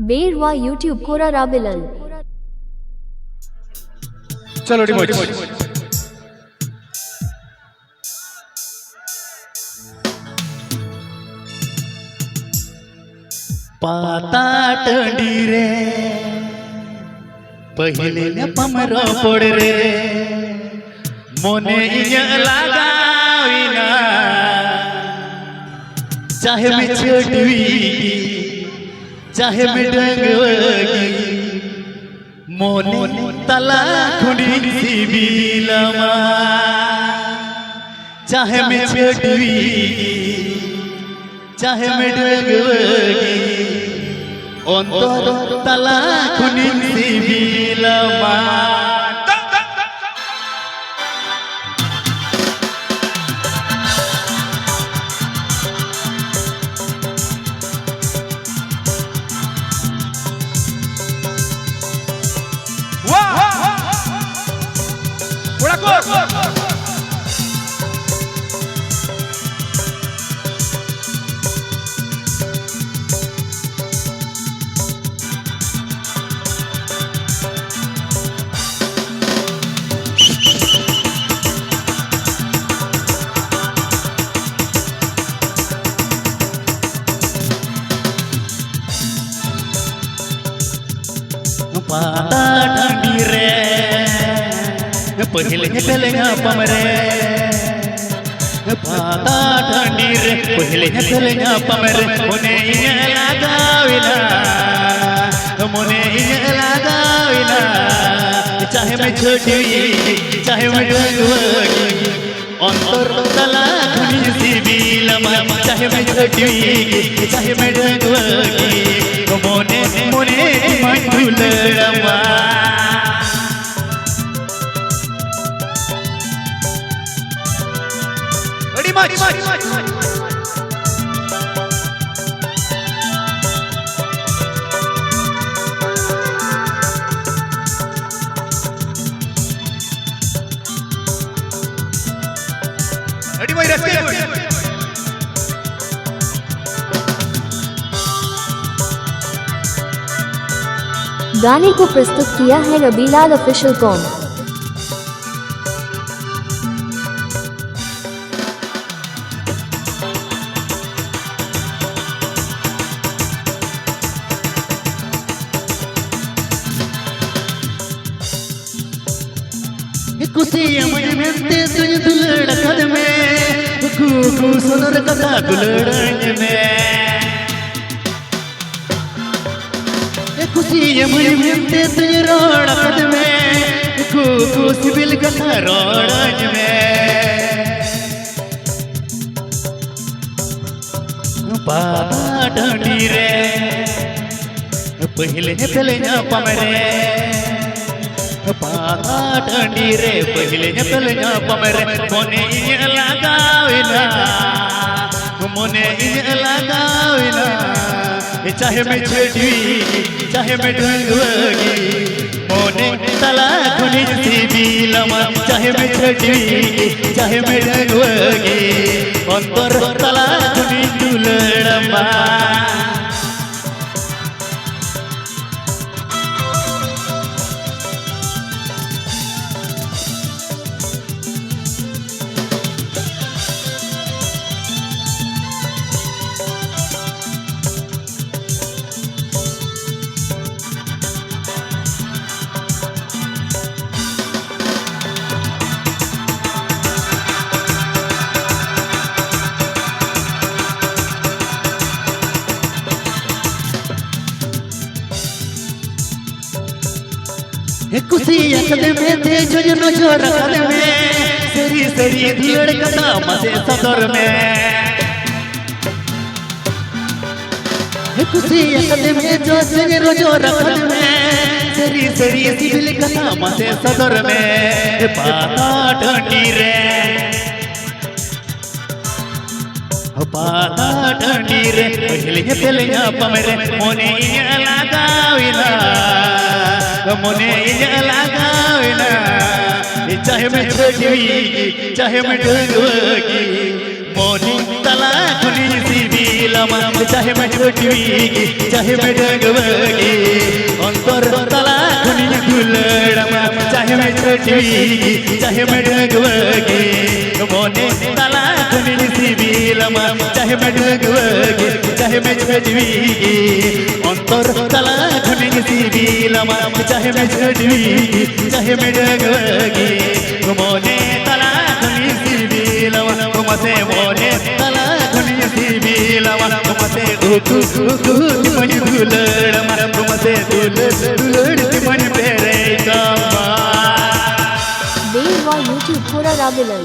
बेरवा YouTube कोरा राबिलन चलो डिमोज पाता टंडी रे पहले न पमरो पड़ रे मोने लगाविना चाहे मैं छोटवी चाहे मैं डंगवगी मोने तला खुड़ी सिबिलमा चाहे मैं छोटवी चाहे मैं डंगवगी अंतर तला खुड़ी सिबिलमा पाता ढंडी रे पहले पहले पमरे पाता ढंडी रे पहले पहले पमरे मोने लगाविना चाहे मैं छोटी चाहे मैं डंगवगी अंतर तला खुनी सिबिलमा चाहे मैं छोटी चाहे मैं डंगवगी मोने मोने मंडुलरमा गाने को प्रस्तुत किया है रबीलाल ऑफिशियल कॉम। कुसी अमनते तुझ दुलड़ कद में कू सुनर कथा दुलड़ में कुसी अमनते तुझ रोड़ कद में कू सिबिल कथा रोड़ में पाता ढंडी रे पहले पहले पमरे पाता ढंडी रे पहले पहले पमरे मोने लगाविना चाहे मैं छोटी चाहे मैं डंगवगी मोने तला खुनी सिबिलमा चाहे मैं छोटी चाहे मैं डंगवगी अंतर तला खुनी दुलड़मा कुसी अकल में थे जो नजर रखल में सरी सरी धुलड़ कथा मसे सदर में कुसी अकल में जो नजर रखल में सरी सरी सिबिल कथा मसे सदर में पाता ढंडी रे पाता ढंडी रे पहले पहले पमरे मोने लगाविना मोने लगाविना चाहे मैं छोटी चाहे मैं डंगवगी मोने तला खुनी सिबिलमा সিবিলামা চাহে मैं ছুটবিগি চাহে मैं ডগবগি অন্তর তলা খুনি দুলড়মা চাহে मैं ছুটবিগি চাহে मैं ডগবগি মনে তলা খুনি সিবিলামা চাহে मैं ডগবগি চাহে मैं ছুটবিগি অন্তর তলা খুনি সিবিলামা চাহে मैं ছুটবিগি চাহে मैं ডগবগি মনে তলা খুনি সিবিলামা মতে মনে তলা খুনি সিবিলামা মতে উকু উকু মনি দুলড়মা মতে দুলড় মনি পেরে কামা Being on YouTube Pura Rabilal.